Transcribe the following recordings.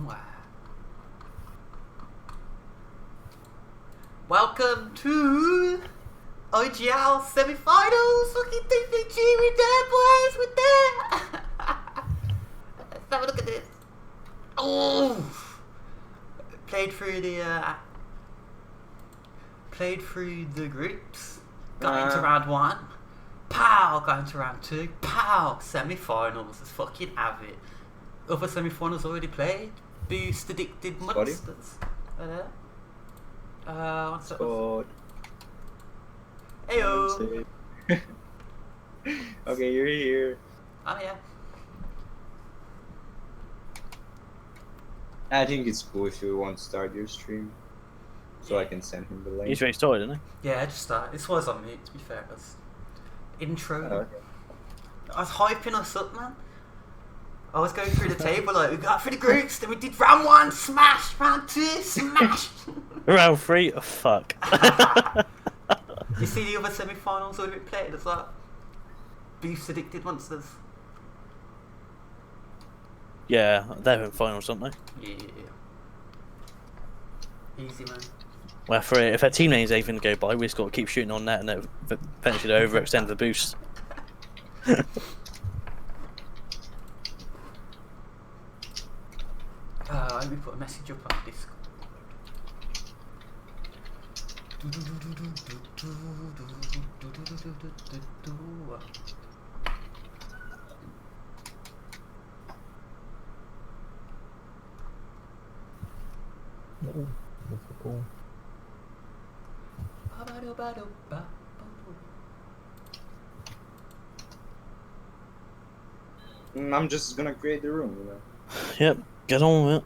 somewhere. Welcome to IGL semi-finals. Fucking DPG, we there, boys. We're there. Let's have a look at this. Oh, played through the groups. Got into round 1. Pow, got into round 2. Pow, semi-finals. Let's fucking have it. Other semi-finals already played. Boost Addicted Monsters. What's that? Heyo. Okay, you're here. I'm here. I think it's cool if you want to start your stream, so I can send him the link. He's already started, isn't Yeah, just start. This was on mute, to be fair. It was intro. Okay. I was hyping us up, man. I was going through the table, like, we got through the groups, then we did round 1, smash, round 2, smash. he? Round 3, oh, fuck. You see the other semi-finals already played as well? Boost Addicted Monsters. Yeah, they're in finals, aren't they? Yeah. Easy, man. Well, if our team name's anything to go by, we just got to keep shooting on that and then eventually overextend the boost. Let me put a message up on Discord. That's cool. I'm just gonna create the room, you know. Yep, get on with it.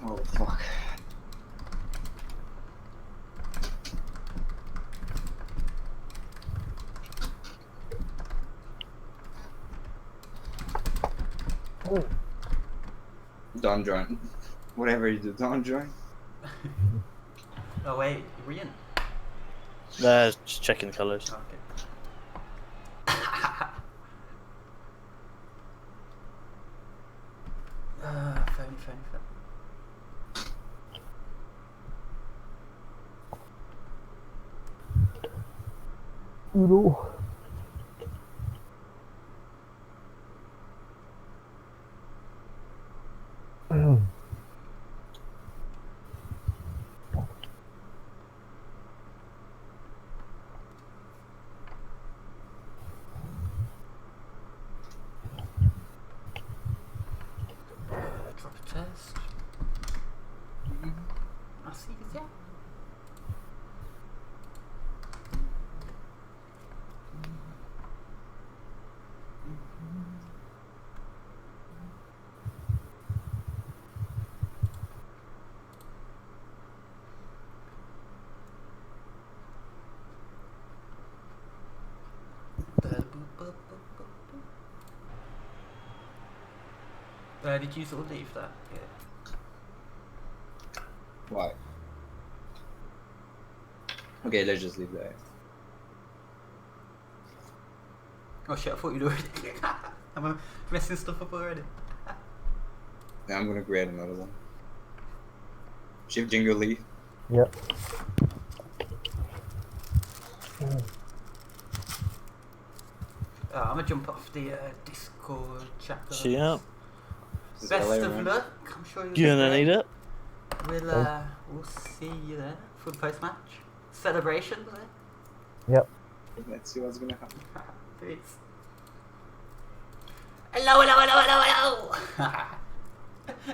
Oh fuck. Oh. Don't join. Whatever you do, don't join. Oh wait, we're in. Just checking the colours. Okay. Phone. Udo. Drop a test. I see you there. Did you sort of leave that? Yeah. Why? Okay, let's just leave that. Oh shit, I thought you'd already. I'm messing stuff up already. Yeah, I'm gonna create another one. Shift Jingle leave. Yep. I'm gonna jump off the Discord chat. guys. See ya. This is Best LA, of man. luck. I'm sure you'll You're be gonna great. need it. We'll see you there for the post match celebration. Yep. Let's see what's gonna happen. Peace. Hello.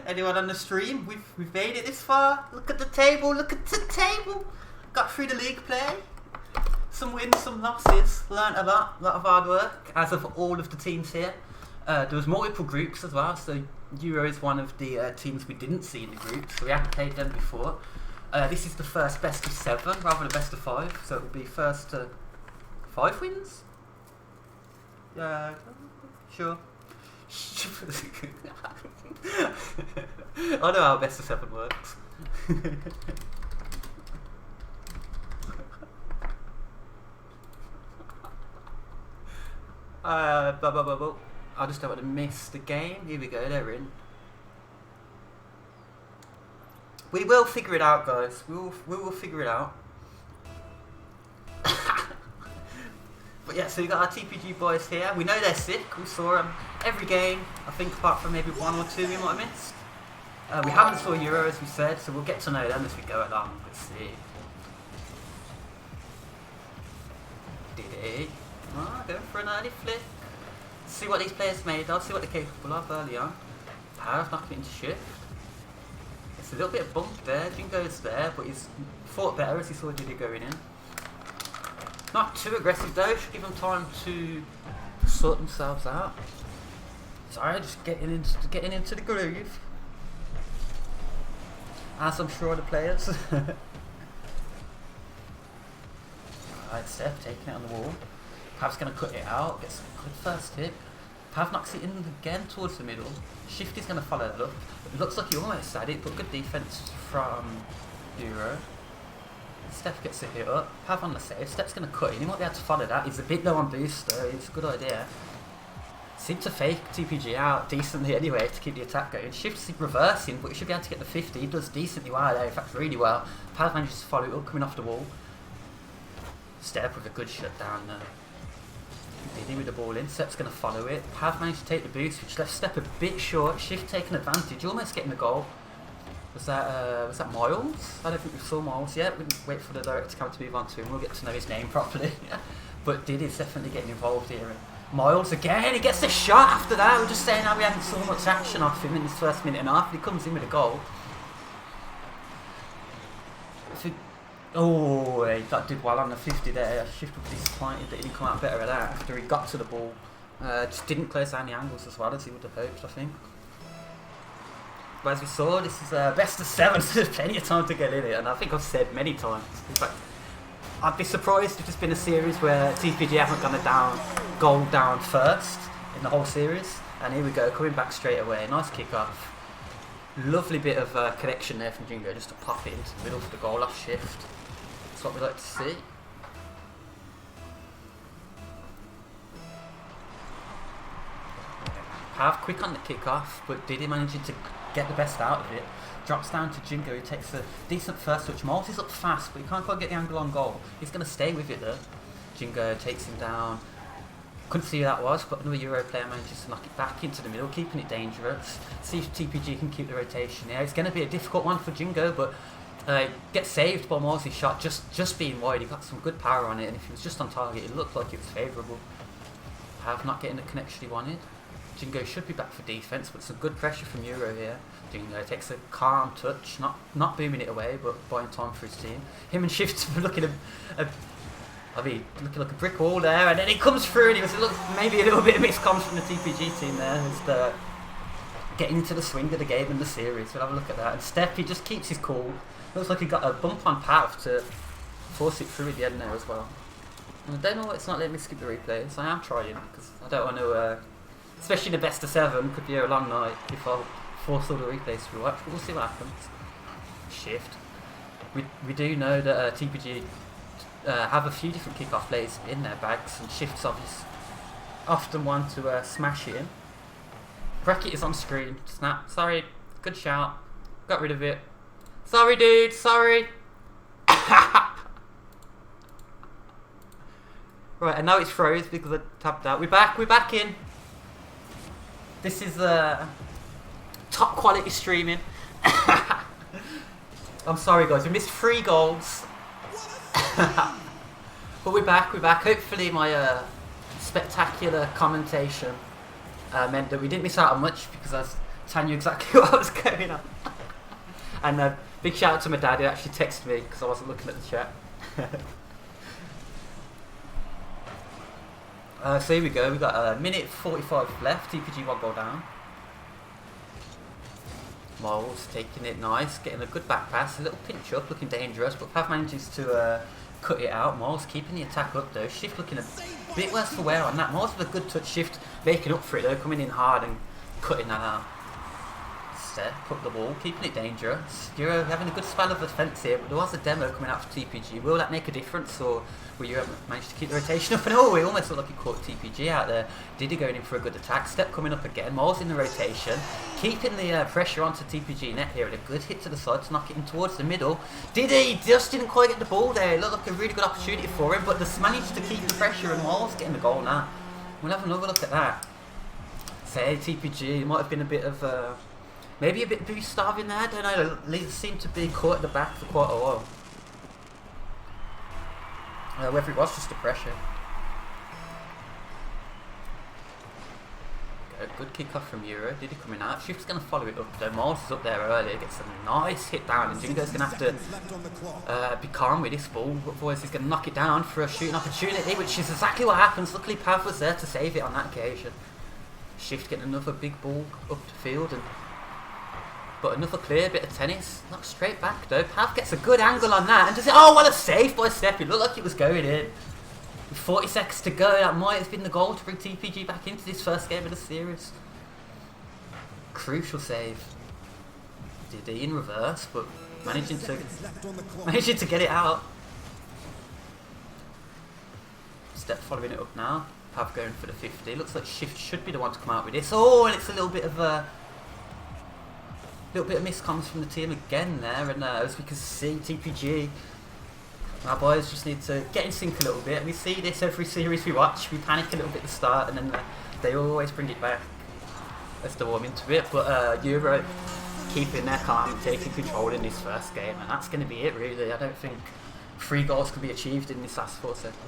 Anyone on the stream? We've made it this far. Look at the table. Got through the league play. Some wins, some losses. Learned a lot of hard work, as of all of the teams here. There was multiple groups as well, so Euro is one of the teams we didn't see in the group, so we hadn't played them before. This is the first best of 7 rather than best of 5, so it will be first to 5 wins? Yeah, sure. I know how best of 7 works. I just don't want to miss the game. Here we go, they're in. We will figure it out, guys. We will figure it out. But yeah, so we got our TPG boys here. We know they're sick. We saw them every game. I think apart from maybe 1 or 2 we might have missed. We haven't saw Euro as we said, so we'll get to know them as we go along. Let's see. Did he? Oh, going for an early flick. See what these players made of, see what they're capable of early on. Power's knocking it into shift. It's a little bit of bump there, Jingo's there, but he's fought better as he saw Diddy going in. Not too aggressive though, should give them time to sort themselves out. Sorry, just getting into the groove. As I'm sure the players. Alright, Steph taking it on the wall. Pav's going to cut it out, gets a good first hit. Pav knocks it in again towards the middle. Shifty's going to follow that up. It looks like he almost had it, but good defense from Euro. Steph gets a hit up. Pav on the save. Steph's going to cut in. He might be able to follow that. He's a bit low on boost though. It's a good idea. Seemed to fake TPG out decently anyway to keep the attack going. Shifty's reversing, but he should be able to get the 50. He does decently well there, in fact really well. Pav manages to follow it up, coming off the wall. Steph with a good shut down there. Diddy with the ball in, Step's going to follow it. Pav managed to take the boost, which left Step a bit short. Shift taking advantage, almost getting the goal. Was that Miles? I don't think we saw Miles yet. We didn't wait for the director camera to move on to him. We'll get to know his name properly. But Diddy's definitely getting involved here. Miles again, he gets the shot after that. We're just saying how we hadn't so much action off him in his first minute and a half. He comes in with a goal. Oh, he did well on the 50 there. Shift was disappointed that he didn't come out better at that after he got to the ball. Just didn't close down the angles as well as he would have hoped, I think. But as we saw, this is best of 7, so there's plenty of time to get in it, and I think I've said many times. In fact, I'd be surprised if there's been a series where TPG haven't gone goal down first in the whole series. And here we go, coming back straight away. Nice kick-off. Lovely bit of connection there from Jingo, just to pop it into the middle for the goal off Shift. That's what we like to see. Pav quick on the kick-off, but Diddy managing to get the best out of it. Drops down to Jingo, who takes a decent first touch. Miles is up fast, but he can't quite get the angle on goal. He's going to stay with it though. Jingo takes him down. Couldn't see who that was, but another Euro player manages to knock it back into the middle, keeping it dangerous. See if TPG can keep the rotation here. It's going to be a difficult one for Jingo, but gets saved by Miles' shot just being wide. He got some good power on it, and if he was just on target, it looked like it was favourable. Pav not getting the connection he wanted. Jingo should be back for defence, but some good pressure from Euro here. Jingo takes a calm touch, not booming it away, but buying time for his team. Him and Shift looking looking like a brick wall there, and then he comes through, and he was maybe a little bit of miscomms from the TPG team there, as getting into the swing of the game and the series. We'll have a look at that. And Step, he just keeps his cool. Looks like he got a bump on Pav to force it through at the end there as well. And I don't know why it's not letting me skip the replays. I am trying, because I don't want to, especially in the best of 7, could be a long night if I force all the replays to watch, but we'll see what happens. Shift. We do know that TPG have a few different kick-off plays in their bags, and Shift's often one to smash it in. Bracket is on screen. Snap. Sorry. Good shout. Got rid of it. Sorry, dude. Sorry. Right, and now it's froze because I tapped out. We're back. We're back in. This is top quality streaming. I'm sorry, guys. We missed 3 goals. But we're back. Hopefully my spectacular commentation meant that we didn't miss out on much, because I was telling you exactly what was going on. And big shout out to my dad, who actually texted me because I wasn't looking at the chat. So here we go, we got a minute 45 left, TPG 1 goal down. Moles taking it nice, getting a good back pass, a little pinch up, looking dangerous, but Pav manages to cut it out. Moles keeping the attack up though, Shift looking a bit worse for wear on that. Moles with a good touch, Shift making up for it though, coming in hard and cutting that out. Step up the ball, keeping it dangerous. Euro having a good spell of defence here, but there was a demo coming out for TPG. Will that make a difference, or will Euro manage to keep the rotation up? And oh, it almost looked like he caught TPG out there. Diddy going in for a good attack. Step coming up again. Moles in the rotation, keeping the pressure onto TPG net here, and a good hit to the side to knock it in towards the middle. Diddy just didn't quite get the ball there. It looked like a really good opportunity for him, but just managed to keep the pressure, and Moles getting the goal now. We'll have another look at that. Say TPG might have been a bit of maybe a bit boost starving there, I don't know. Leeds seemed to be caught at the back for quite a while. Whether it was just the pressure. Good kick off from Euro. Did he coming out? Shift's going to follow it up though. Morris is up there earlier, gets a nice hit down, and Jingo's going to have to be calm with this ball, otherwise he's going to knock it down for a shooting opportunity, which is exactly what happens. Luckily Pav was there to save it on that occasion. Shift getting another big ball up the field, and but another clear bit of tennis. Not straight back though. Pav gets a good angle on that, and does it. Oh, what a save by Step. It looked like it was going in. With 40 seconds to go, that might have been the goal to bring TPG back into this first game of the series. Crucial save. Did he in reverse, but managing to get it out. Step following it up now. Pav going for the 50. Looks like Shift should be the one to come out with this. Oh, and it's a little bit of miscomms from the team again there, and as we can see, TPG, our boys just need to get in sync a little bit. We see this every series we watch. We panic a little bit at the start, and then they always bring it back as they warm into it. But Euro keeping their calm and taking control in this first game, and that's going to be it really. I don't think 3 goals can be achieved in this last 4 seconds.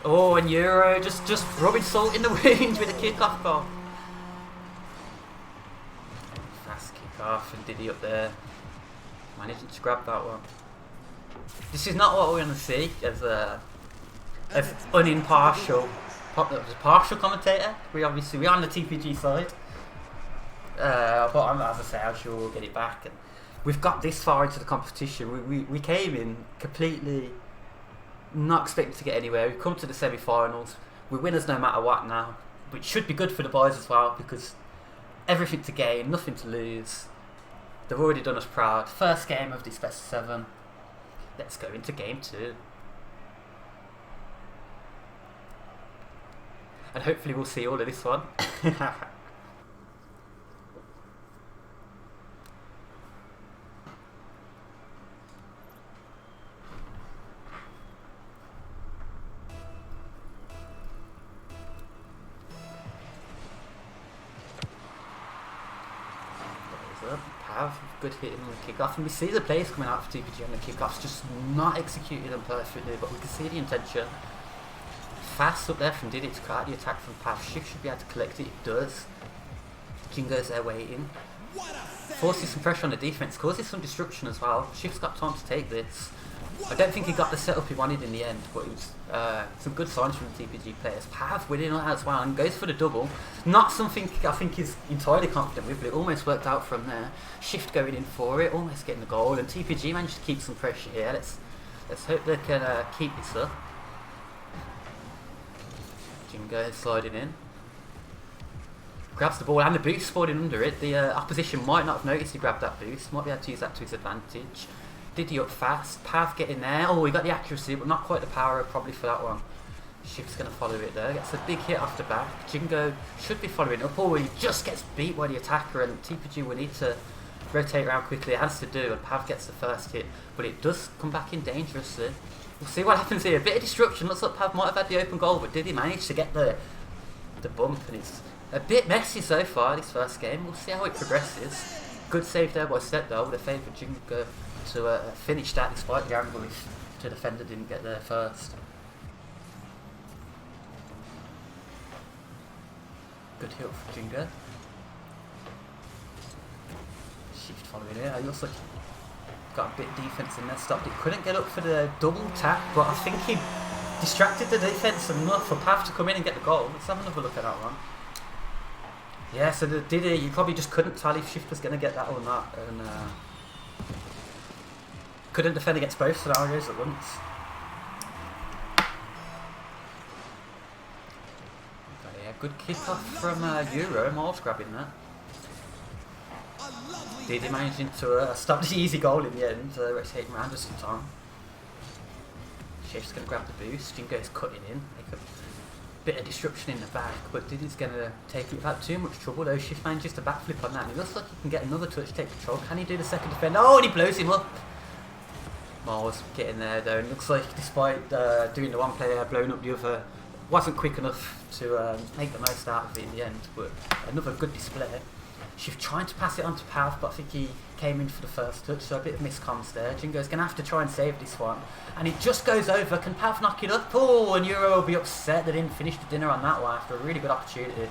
Oh, and Euro just rubbing salt in the wound with a kick-off goal. Fast kick-off, and Diddy up there, managing to grab that one. This is not what we want to see as unimpartial, partial commentator. We're on the TPG side, but as I say, I'm sure we'll get it back. And we've got this far into the competition. We came in completely not expecting to get anywhere. We've come to the semi-finals. We're winners no matter what now, which should be good for the boys as well, because everything to gain, nothing to lose. They've already done us proud. First game of this best of 7. Let's go into game 2. And hopefully we'll see all of this one. Good hitting on the kick-off, and we see the players coming out for TPG on the kick-offs, just not executing them perfectly, but we can see the intention. Fast up there from Diddy to cut the attack from Pav. Shift should be able to collect it, it does. Jingo's there waiting. Forces some pressure on the defense, causes some destruction as well. Shift's got time to take this. I don't think he got the setup he wanted in the end, but it was some good signs from the TPG players. Pav winning that as well and goes for the double. Not something I think he's entirely confident with, but it almost worked out from there. Shift going in for it, almost getting the goal, and TPG managed to keep some pressure here. Let's hope they can keep this up. Jingo sliding in. Grabs the ball and the boost spawning under it. The opposition might not have noticed he grabbed that boost, might be able to use that to his advantage. Diddy up fast, Pav getting there. Oh, he got the accuracy, but not quite the power probably for that one. Shift's going to follow it there. Gets a big hit off the back. Jingo should be following up. Oh, he just gets beat by the attacker, and TPG will need to rotate around quickly. It has to do, and Pav gets the first hit, but it does come back in dangerously. We'll see what happens here. A bit of destruction. Looks like Pav might have had the open goal, but Diddy managed to get the bump, and it's a bit messy so far this first game. We'll see how it progresses. Good save there by Step though, with a favour Jingo to finish that despite the angle if the defender didn't get there first. Good hit for Jingo. Shift following it. He looks like he got a bit of defense in there, stopped it. Couldn't get up for the double tap, but I think he distracted the defense enough for Pav to come in and get the goal. Let's have another look at that one. Yeah, so you probably just couldn't tell if Shift was going to get that or not, and couldn't defend against both scenarios at once. Okay, yeah, good kick off from Euro. Miles grabbing that. Did he manage to stop the easy goal in the end, rotating around just in time. Shift's going to grab the boost, Jingo's cutting in, make a bit of disruption in the back, but Diddy's going to take it without too much trouble though. Shift manages to backflip on that, and he looks like he can get another touch, take control. Can he do the second defender? Oh, and he blows him up! Miles getting there though, and it looks like despite doing the one player, blowing up the other, wasn't quick enough to make the most out of it in the end, but another good display. Shift trying to pass it on to Pav, but I think he came in for the first touch, so a bit of miscomms there. Jingo's going to have to try and save this one. And it just goes over. Can Pav knock it up? Oh, and Euro will be upset they didn't finish the dinner on that one after a really good opportunity.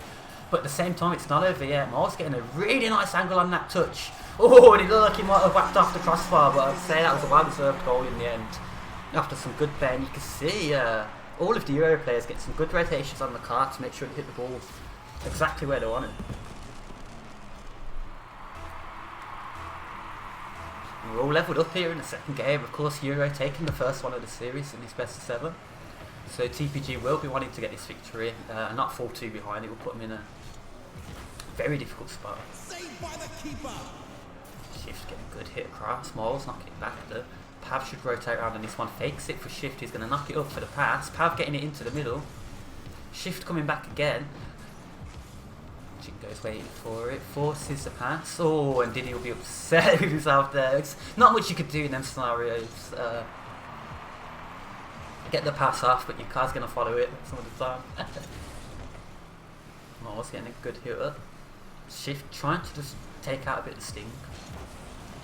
But at the same time, it's not over yet. Miles getting a really nice angle on that touch. Oh, and it looked like he might have whacked off the crossbar, but I'd say that was a well-deserved goal in the end. After some good play, and you can see all of the Euro players get some good rotations on the card to make sure they hit the ball exactly where they want it. We're all levelled up here in the second game. Of course, Euro taking the first one of the series in his best of 7. So TPG will be wanting to get this victory, not fall too behind. It will put them in a very difficult spot. Saved by the keeper. Shift getting a good hit across. Miles knocking it back though. Pav should rotate around on this one. Fakes it for Shift. He's going to knock it up for the pass. Pav getting it into the middle. Shift coming back again. Jingo's waiting for it, forces the pass. Oh, and Diddy will be upset with himself there. It's not much you could do in them scenarios. Get the pass off, but your car's going to follow it some of the time. Miles getting a good hit up. Shift trying to just take out a bit of sting.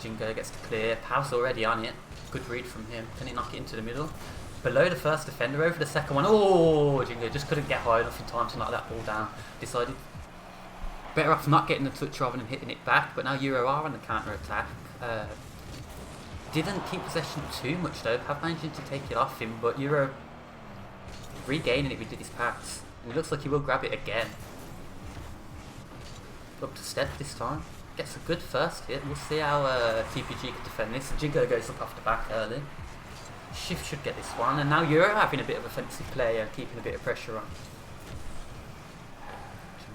Jingo gets to clear. Pav's already on it. Good read from him. Can he knock it into the middle? Below the first defender, over the second one. Oh, Jingo just couldn't get high enough in time to knock that ball down. Decided better off not getting the touch rather than hitting it back, but now Euro are on the counter-attack. Didn't keep possession too much though, Pav managing to take it off him, but Euro regaining it with Diddy's pass. And it looks like he will grab it again. Up to Step this time. Gets a good first hit. We'll see how TPG can defend this. And Jingo goes up off the back early. Shift should get this one, and now Euro having a bit of offensive play and keeping a bit of pressure on.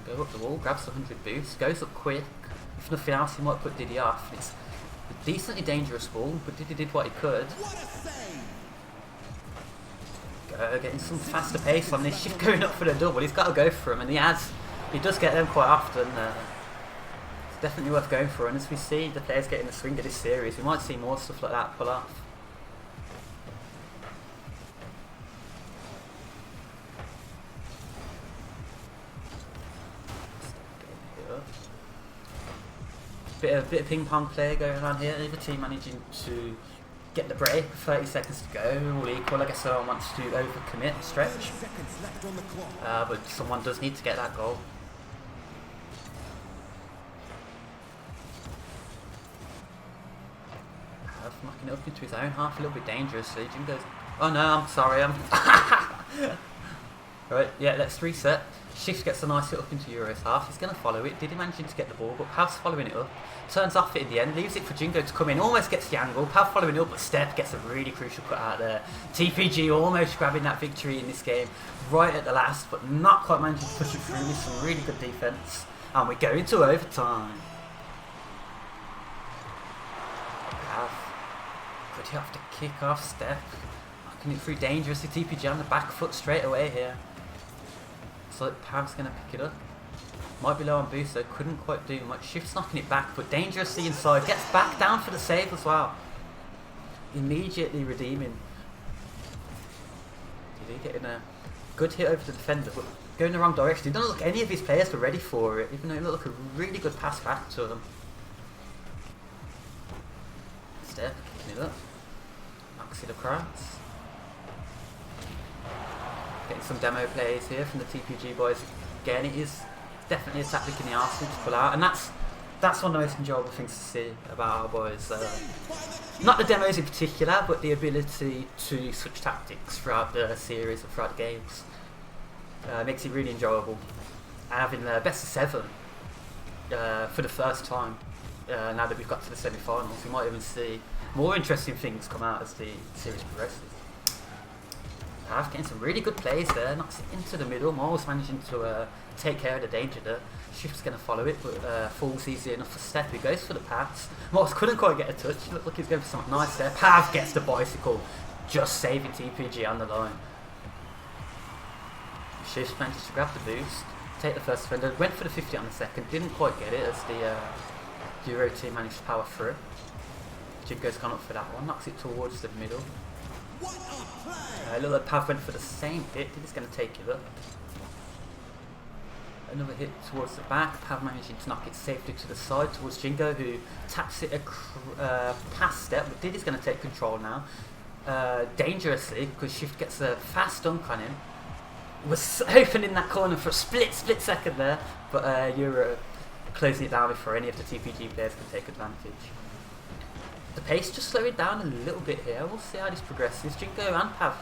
Go up the wall, grabs the 100 boost, goes up quick. If nothing else, he might put Diddy off. It's a decently dangerous ball, but Diddy did what he could. Go, getting some faster pace on this. Shift going up for the double. He's got to go for him, and he has. He does get them quite often. It's definitely worth going for. And as we see the players getting the swing of this series, we might see more stuff like that pull off. Bit of ping pong play going on here. Either team managing to get the break. 30 seconds to go. All equal. I guess someone wants to overcommit and stretch. But someone does need to get that goal. Knocking it up into his own half. A little bit dangerous. So Jim goes, oh no, I'm sorry. Right, yeah, let's reset. Shift gets a nice hit up into Euro's half. He's going to follow it. Did he manage to get the ball? But Pav's following it up. Turns off it in the end. Leaves it for Jingo to come in. Almost gets the angle. Pav following it up, but Step gets a really crucial cut out there. TPG almost grabbing that victory in this game right at the last, but not quite managing to push it through with some really good defense. And we go into overtime. Pav. Good hit off the kick off. Step. Knocking it through dangerously. TPG on the back foot straight away here. So Pav's going to pick it up. Might be low on boost though, couldn't quite do much. Shift's knocking it back, but dangerously inside. Gets back down for the save as well. Immediately redeeming. Did he getting a good hit over the defender, but going the wrong direction. He doesn't look any of his players were ready for it, even though it looked like a really good pass back to them. Step, kicking it up. Knocks it across. Getting some demo plays here from the TPG boys. Again, it is definitely a tactic in the arsenal to pull out, and that's one of the most enjoyable things to see about our boys. Not the demos in particular, but the ability to switch tactics throughout the series and throughout the games. Makes it really enjoyable. And having the best of 7 for the first time, now that we've got to the semi-finals, we might even see more interesting things come out as the series progresses. Pav getting some really good plays there, knocks it into the middle. Miles managing to take care of the danger there. Shift's going to follow it, but falls easy enough for Steph, who goes for the pass. Miles couldn't quite get a touch. Looked like he's going for something nice there. Pav gets the bicycle, just saving TPG on the line. Shift managed to grab the boost, take the first defender, went for the 50 on the second, didn't quite get it as the Euro team managed to power through. Jingo's gone up for that one, knocks it towards the middle. Look like Pav went for the same hit, he's going to take it up. Another hit towards the back, Pav managing to knock it safely to the side towards Jingo, who taps it past Step, but Diddy's going to take control now. Dangerously, because Shift gets a fast dunk on him. Was open in that corner for a split second there, but Euro closing it down before any of the TPG players can take advantage. The pace just slowing down a little bit here. We'll see how this progresses. Jingo and Pav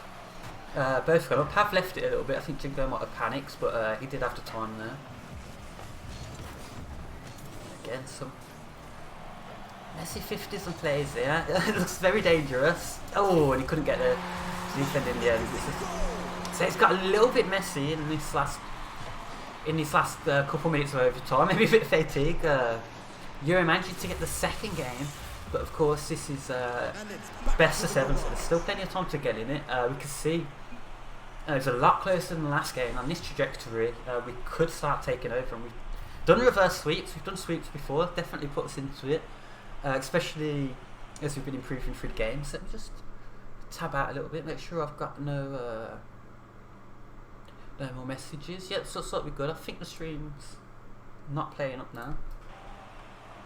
both gone up. Pav left it a little bit. I think Jingo might have panicked, but he did have the time there. Again, some messy 50s and plays here. It looks very dangerous. Oh, and he couldn't get the defend in the end. So it's got a little bit messy in this last couple minutes of overtime, maybe a bit of fatigue. Euro managed to get the second game, but of course this is best of 7, so there's still plenty of time to get in it. We can see it's a lot closer than the last game. On this trajectory, we could start taking over, and we've done reverse sweeps. We've done sweeps before, definitely put us into it, especially as we've been improving through the games. Let me just tab out a little bit, make sure I've got no more messages. Yeah, so we're good. I think the stream's not playing up now.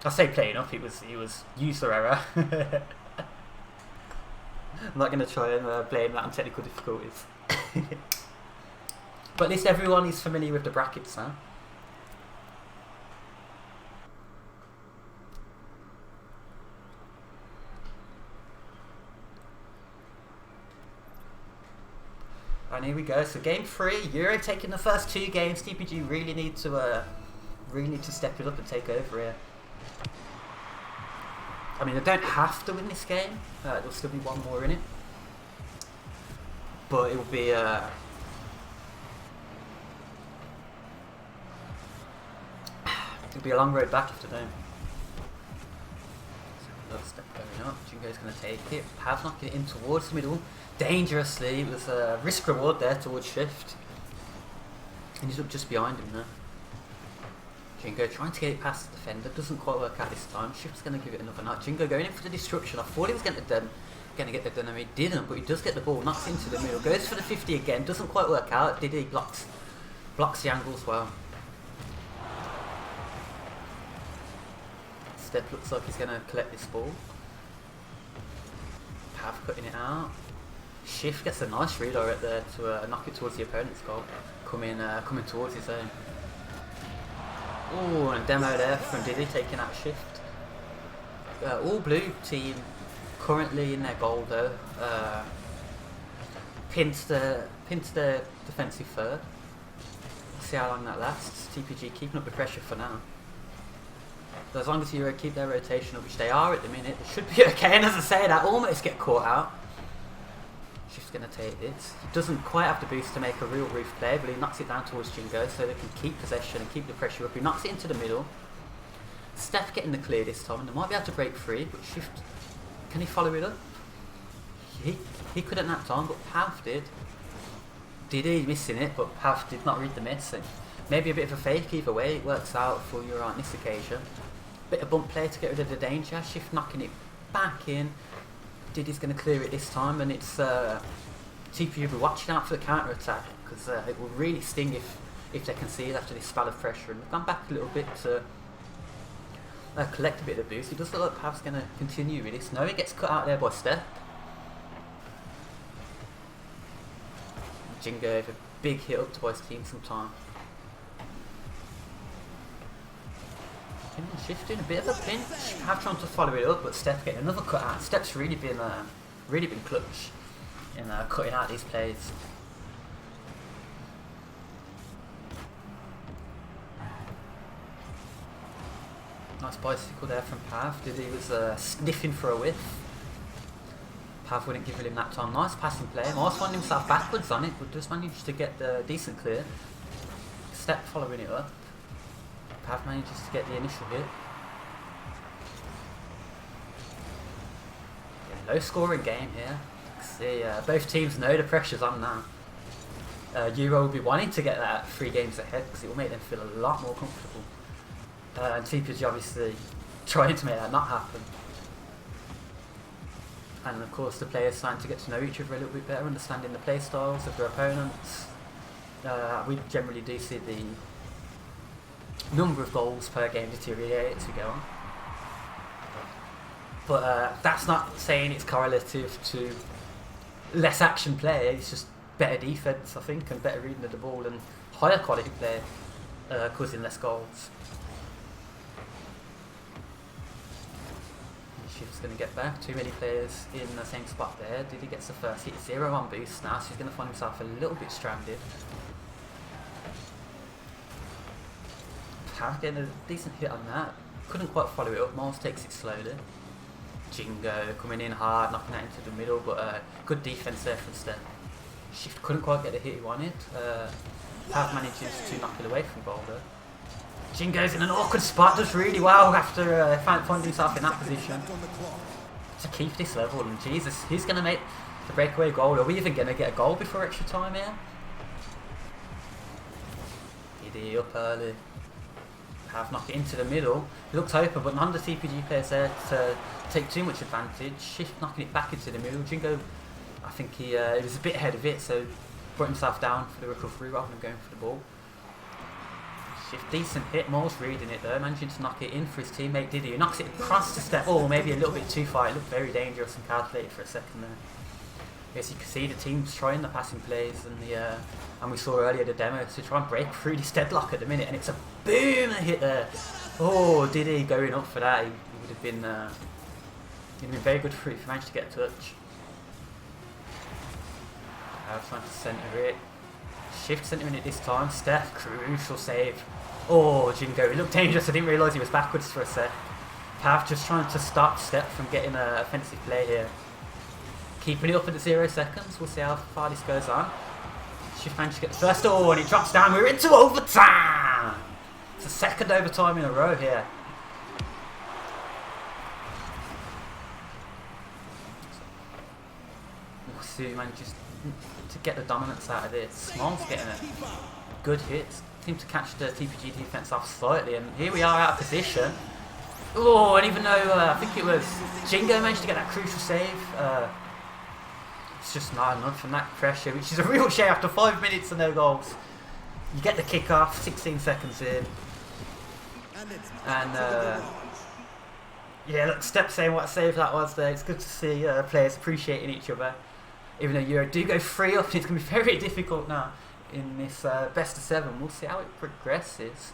I say playing up, it was user error. I'm not going to try and blame that on technical difficulties. But at least everyone is familiar with the brackets now. And here we go. So game 3, Euro taking the first 2 games. TPG really need to step it up and take over here. I mean, they don't have to win this game. There'll still be one more in it, but it will be it'll be a long road back if they don't. So another step going up. Jingo's going to take it. Pav knocking it in towards the middle. Dangerously, it was a risk reward there towards Shift, and he's up just behind him there. Jingo trying to get it past the defender, doesn't quite work out this time. Shift's going to give it another knock. Jingo going in for the destruction. I thought he was going to get the dynamite, he didn't, but he does get the ball, knocks into the middle, goes for the 50 again, doesn't quite work out. Diddy blocks the angle as well. Step looks like he's going to collect this ball. Pav cutting it out. Shift gets a nice redirect there to knock it towards the opponent's goal, coming towards his own. Oh, and demo there from Diddy taking out Shift. All blue team currently in their goal though. Pins the defensive third. Let's see how long that lasts. TPG keeping up the pressure for now. But as long as Euro keep their rotation up, which they are at the minute, they should be okay. And as I say that, almost get caught out. Shift's going to take this. He doesn't quite have the boost to make a real roof play, but he knocks it down towards Jingo so they can keep possession and keep the pressure up. He knocks it into the middle. Steph getting the clear this time, and they might be able to break free, but Shift, can he follow it up? He couldn't that time, but Pav did. Diddy missing it, but Pav did not read the miss. So maybe a bit of a fake either way. It works out for Euro on this occasion. Bit of bump play to get rid of the danger. Shift knocking it back in. Diddy's going to clear it this time, and it's TPU will be watching out for the counter attack, because it will really sting if they can see it after this spell of pressure. And we've gone back a little bit to collect a bit of boost. It does look like Pav's going to continue with this. No, he gets cut out there by Step. Jingo with a big hit up to his team sometime. attacking. Shift doing a bit of a pinch. Have trying to follow it up, but Steph getting another cut out. Steph's really been clutch in cutting out these plays. Nice bicycle there from Pav. Did he was sniffing for a whiff. Pav wouldn't give him that time. Nice passing play. Morse found himself backwards on it, but just managed to get the decent clear. Step following it up. Pav manages to get the initial hit. Yeah, low scoring game here. See, both teams know the pressure's on now. Euro will be wanting to get that 3 games ahead because it will make them feel a lot more comfortable. And TPG obviously trying to make that not happen. And of course the players starting to get to know each other a little bit better, understanding the play styles of their opponents. We generally do see the number of goals per game deteriorate as we go on. But that's not saying it's correlative to less action play, it's just better defence I think, and better reading of the ball and higher quality play causing less goals. Shift's going to get back. Too many players in the same spot there. Did he get the first hit? 0 on boost now, so he's going to find himself a little bit stranded. Pav getting a decent hit on that. Couldn't quite follow it up. Miles takes it slowly. Jingo coming in hard, knocking that into the middle, but good defense there from Steph. Shift couldn't quite get the hit he wanted. Pav manages to knock it away from Boulder. Jingo's in an awkward spot, does really well after finding himself in that position. To keep this level, and Jesus, who's going to make the breakaway goal? Are we even going to get a goal before extra time here? Giddy up early. Have knocked it into the middle. It looks open, but none of the TPG players there to take too much advantage. Shift knocking it back into the middle. Jingo, I think he was a bit ahead of it, so brought himself down for the recovery rather than going for the ball. Shift, decent hit. Moore's reading it though, managing to knock it in for his teammate Diddy, who knocks it across the step. Oh, maybe a little bit too far. It looked very dangerous and calculated for a second there. As you can see, the team's trying the passing plays, and we saw earlier the demo to try and break through this deadlock at the minute, and it's a boom hit there. Oh, Diddy going up for that. He would have been very good for it if he managed to get a touch. Trying to centre it. Shift centering it this time. Steph, crucial save. Oh, Jingo, it looked dangerous. I didn't realise he was backwards for a sec. Pav just trying to stop Steph from getting an offensive play here. Keeping it up at 0 seconds. We'll see how far this goes on. Shift managed to get the first. Oh, and it drops down. We're into overtime. It's the second overtime in a row here. We'll see who manages to get the dominance out of this. Small's getting a good hit. Seemed to catch the TPG defense off slightly, and here we are out of position. Oh, and even though I think it was Jingo managed to get that crucial save, it's just not enough from that pressure, which is a real shame after 5 minutes and no goals. You get the kick off, 16 seconds in, and yeah, look, Step saying what a save that was there. It's good to see players appreciating each other. Even though Euro do go 3 up, it's going to be very difficult now in this best of 7. We'll see how it progresses.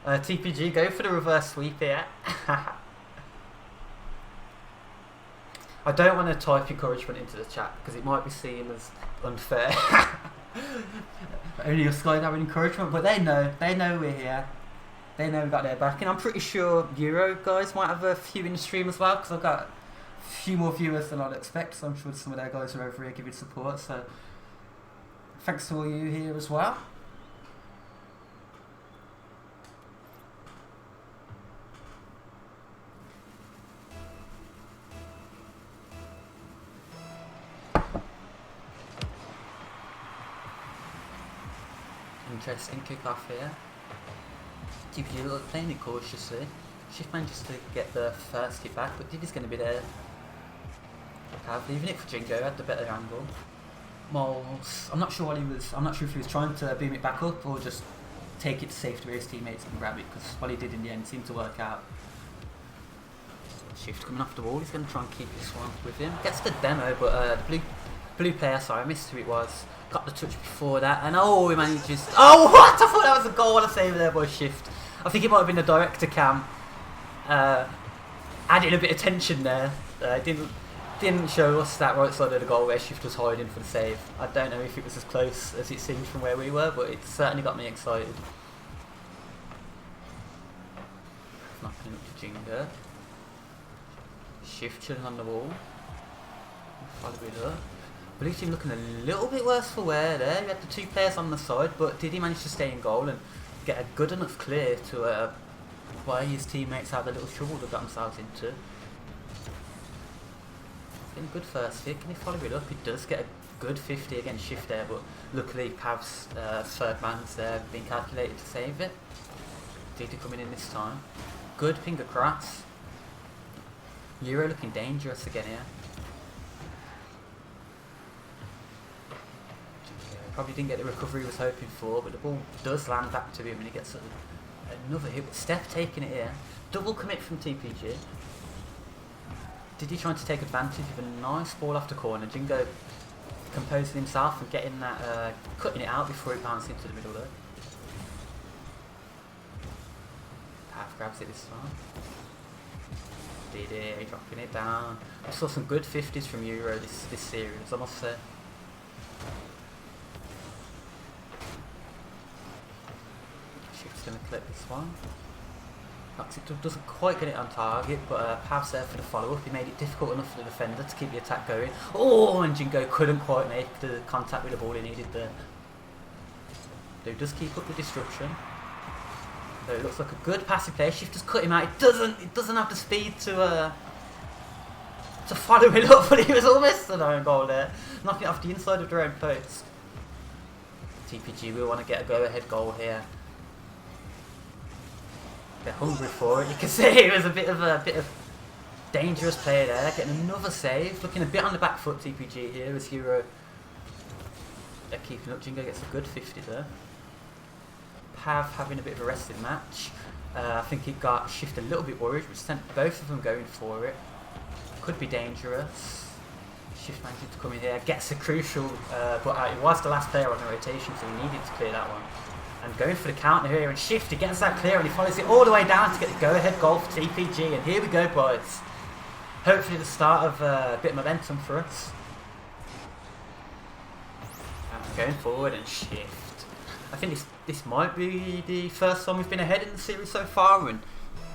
TPG go for the reverse sweep here. I don't want to type encouragement into the chat because it might be seen as unfair. Only a skydiving encouragement, but they know we're here. They know we got their back, and I'm pretty sure Euro guys might have a few in the stream as well because I've got a few more viewers than I'd expect, so I'm sure some of their guys are over here giving support, so thanks to all you here as well. Interesting kick-off here. TPG playing it cautiously. Shift manages to get the first hit back, but Diddy's going to be there. Leaving it for Jingo, had the better angle. Moles, I'm not sure if he was trying to beam it back up or just take it to safety where his teammates can grab it, because what he did in the end seemed to work out. Shift coming off the wall, he's going to try and keep this one with him. Gets the demo, but the blue player, sorry, I missed who it was. Got the touch before that, and oh, he manages. Oh, what? I thought that was a goal. What a save there by Shift. I I think it might have been the director cam adding a bit of tension there. Didn't show us that right side of the goal where Shift was hiding for the save. I don't know if it was as close as it seemed from where we were, but it certainly got me excited. Knocking up to Jinga. Shift chilling on the wall. Follow it up. Blue team looking a little bit worse for wear there. He had the 2 players on the side, but did he manage to stay in goal and get a good enough clear to buy his teammates out of the little trouble they got themselves into? Getting a good first hit. Can he follow it up? He does get a good 50 against Shift there, but luckily Pav's third man's there being calculated to save it. Did he coming in this time? Good ping across. Euro looking dangerous again here. Probably didn't get the recovery he was hoping for, but the ball does land back to him and he gets another hit with Steph taking it here. Double commit from TPG. Did he trying to take advantage of a nice ball off the corner? Jingo composing himself and getting that, cutting it out before it bounced into the middle there. Pav grabs it this time. Did dropping it down. I saw some good 50s from Euro this series, I must say. Shift's going to clip this one. It doesn't quite get it on target, but Pav's there for the follow-up. He made it difficult enough for the defender to keep the attack going. Oh, and Jingo couldn't quite make the contact with the ball he needed there. Though he does keep up the destruction. So it looks like a good passing play. Shift just cut him out. It doesn't have the speed to follow it up, but he was almost an own goal there. Knocking it off the inside of their own post. TPG will want to get a go-ahead goal here. They're hungry for it. You can see it was a bit of dangerous play there. Getting another save. Looking a bit on the back foot, TPG here as Euro. They're keeping up. Jingo gets a good 50 there. Pav having a bit of a rested match. I think it got Shift a little bit worried, which sent both of them going for it. Could be dangerous. Shift managing to come in here. Gets a crucial, but it was the last player on the rotation, so he needed to clear that one. And going for the counter here, and Shift, he gets that clear and he follows it all the way down to get the go-ahead goal for TPG. And here we go, boys. Hopefully the start of a bit of momentum for us. And going forward and Shift. I think this might be the first time we've been ahead in the series so far, and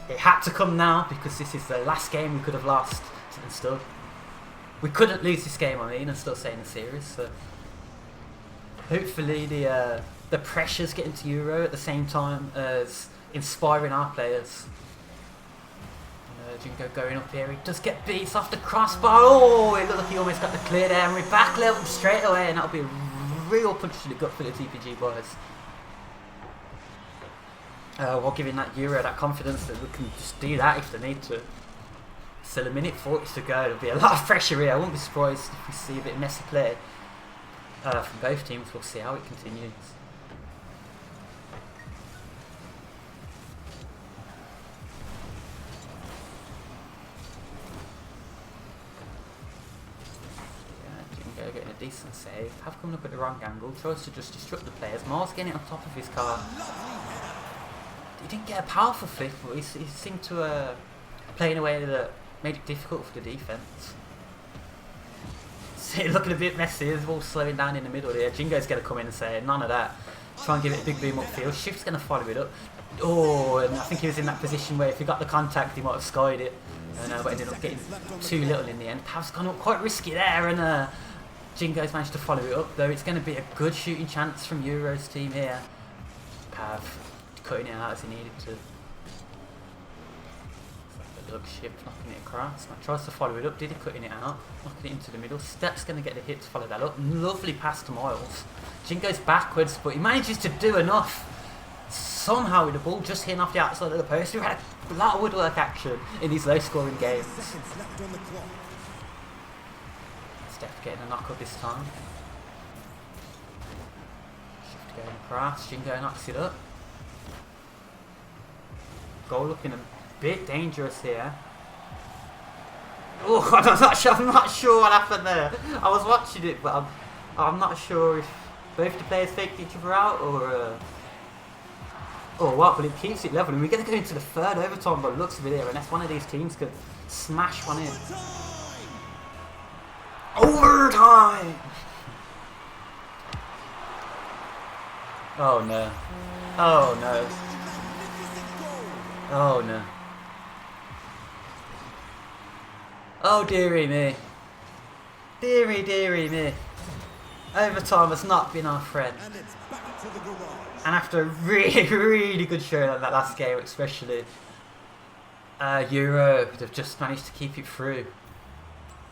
it had to come now because this is the last game we could have lost and still. We couldn't lose this game, I mean, and still stay in the series. So hopefully the pressure's getting to Euro at the same time as inspiring our players. Jingo going up here, he does get beats off the crossbar. Oh, it looked like he almost got the clear there, and we back level straight away, and that'll be a real punch to the gut for the TPG boys. While giving that Euro that confidence that we can just do that if they need to. Still a minute 40 to go, there'll be a lot of pressure here. I wouldn't be surprised if we see a bit of messy play from both teams. We'll see how it continues. Getting a decent save. Have coming up at the wrong angle. Tries to just disrupt the players. Mars getting it on top of his car. He didn't get a powerful flick, but he seemed to play in a way that made it difficult for the defence. See, looking a bit messy. There's all slowing down in the middle there. Jingo's going to come in and say none of that. Try and give it a big boom upfield. Shift's going to follow it up. Oh, and I think he was in that position where if he got the contact, he might have skied it. But ended up getting too little in the end. Pav's gone up quite risky there, and Jingo's managed to follow it up, though it's going to be a good shooting chance from Euro's team here. Pav cutting it out as he needed to. Look, Shift knocking it across. Now tries to follow it up. Did he cutting it out? Knocking it into the middle. Step's going to get the hit to follow that up. Lovely pass to Miles. Jingo's backwards, but he manages to do enough. Somehow with the ball just hitting off the outside of the post. We've had a lot of woodwork action in these low-scoring games. Steph getting a knock-up this time. Shift going across. Jingo knocks it up. Goal looking a bit dangerous here. Oh, I'm not sure what happened there. I was watching it, but I'm not sure if both the players faked each other out or Oh, what? But it keeps it level, and we're going to go into the third overtime by the looks of it here, unless one of these teams could smash one in. Overtime! Oh no. Oh no. Oh no. Oh dearie me. Dearie me. Overtime has not been our friend. And after a really good showing on that last game, especially, Euro, they've just managed to keep it through.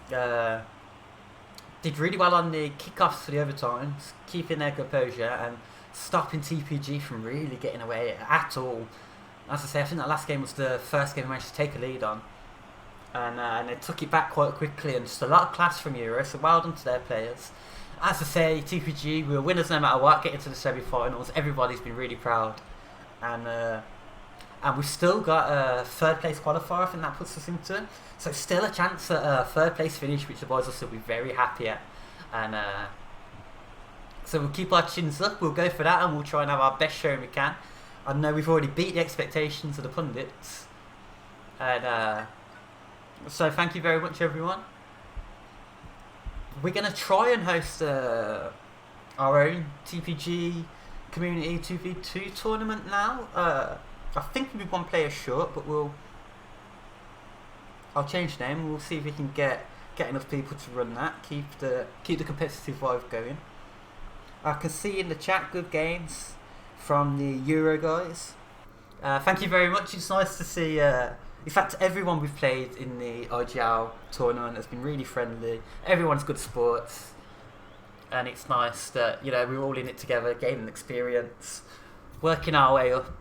Did really well on the kickoffs for the overtimes, keeping their composure and stopping TPG from really getting away at all. As I say, I think that last game was the first game we managed to take a lead on. And they took it back quite quickly, and just a lot of class from Euro, so well done to their players. As I say, TPG, we were winners no matter what, getting to the semi-finals. Everybody's been really proud. And we've still got a third place qualifier, I think that puts us into it. So still a chance at a third place finish, which the boys will still be very happy at. And so we'll keep our chins up, we'll go for that, and we'll try and have our best showing we can. I know we've already beat the expectations of the pundits. And so thank you very much, everyone. We're going to try and host our own TPG Community 2v2 tournament now. I think we'll be one player short, but I'll change the name. We'll see if we can get enough people to run that. Keep the competitive vibe going. I can see in the chat good games from the Euro guys. Thank you very much. It's nice to see. In fact, everyone we've played in the IGL tournament has been really friendly. Everyone's good sports, and it's nice that we're all in it together, gaining experience, working our way up.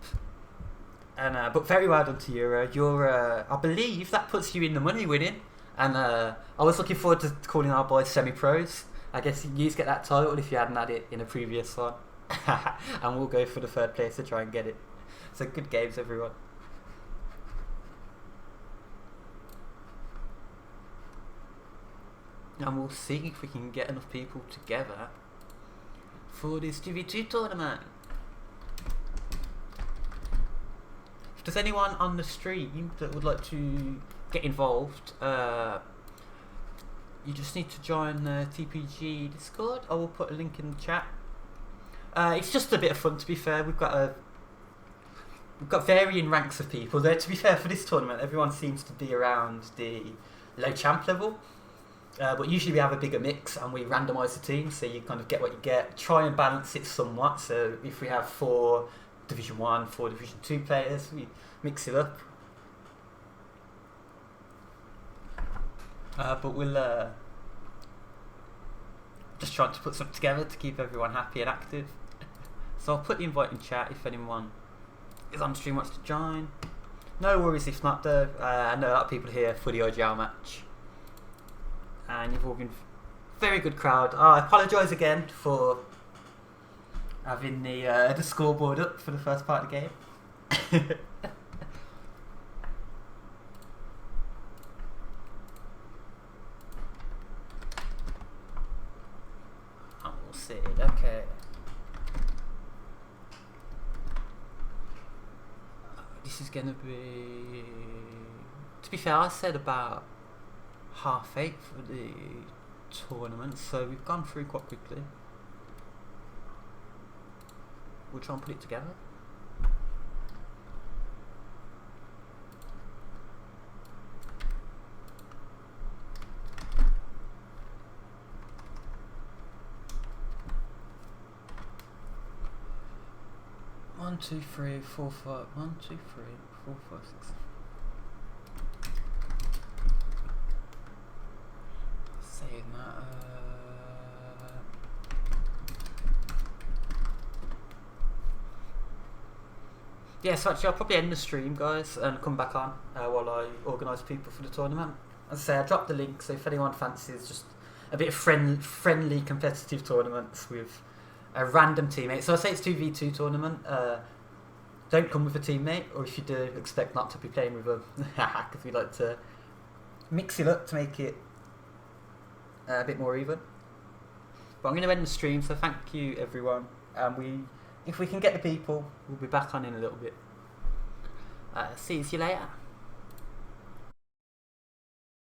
And but very well done to Euro. I believe that puts you in the money winning. And I was looking forward to calling our boys semi-pros. I guess you get that title if you hadn't had it in a previous one. And we'll go for the third place to try and get it. So good games, everyone. And we'll see if we can get enough people together for this 2v2 tournament. If there's anyone on the stream that would like to get involved, you just need to join the TPG Discord. I will put a link in the chat. It's just a bit of fun, to be fair. We've got varying ranks of people there. To be fair, for this tournament, everyone seems to be around the low champ level. But usually we have a bigger mix and we randomise the team, so you kind of get what you get. Try and balance it somewhat. So if we have 4 Division 1, 4 Division 2 players, we mix it up. But we'll just trying to put something together to keep everyone happy and active. So I'll put the invite in chat if anyone is on the stream wants to join. No worries if not though. I know a lot of people here for the IGL match. And you've all been very good crowd. I apologise again for having the scoreboard up for the first part of the game. We'll see. Okay. This is gonna be. To be fair, I said about 8:30 for the tournament, so we've gone through quite quickly. We'll try and put it together. One, two, three, four, five. 1, 2, 3, 4, 5, 6. Saying that. Yeah, so actually I'll probably end the stream, guys, and come back on while I organise people for the tournament. As I say, I dropped the link, so if anyone fancies just a bit of friendly competitive tournaments with a random teammate. So I say it's 2v2 tournament. Don't come with a teammate, or if you do, expect not to be playing with them, because we like to mix it up to make it a bit more even. But I'm going to end the stream, so thank you everyone. We if we can get the people, we'll be back on in a little bit. See you later.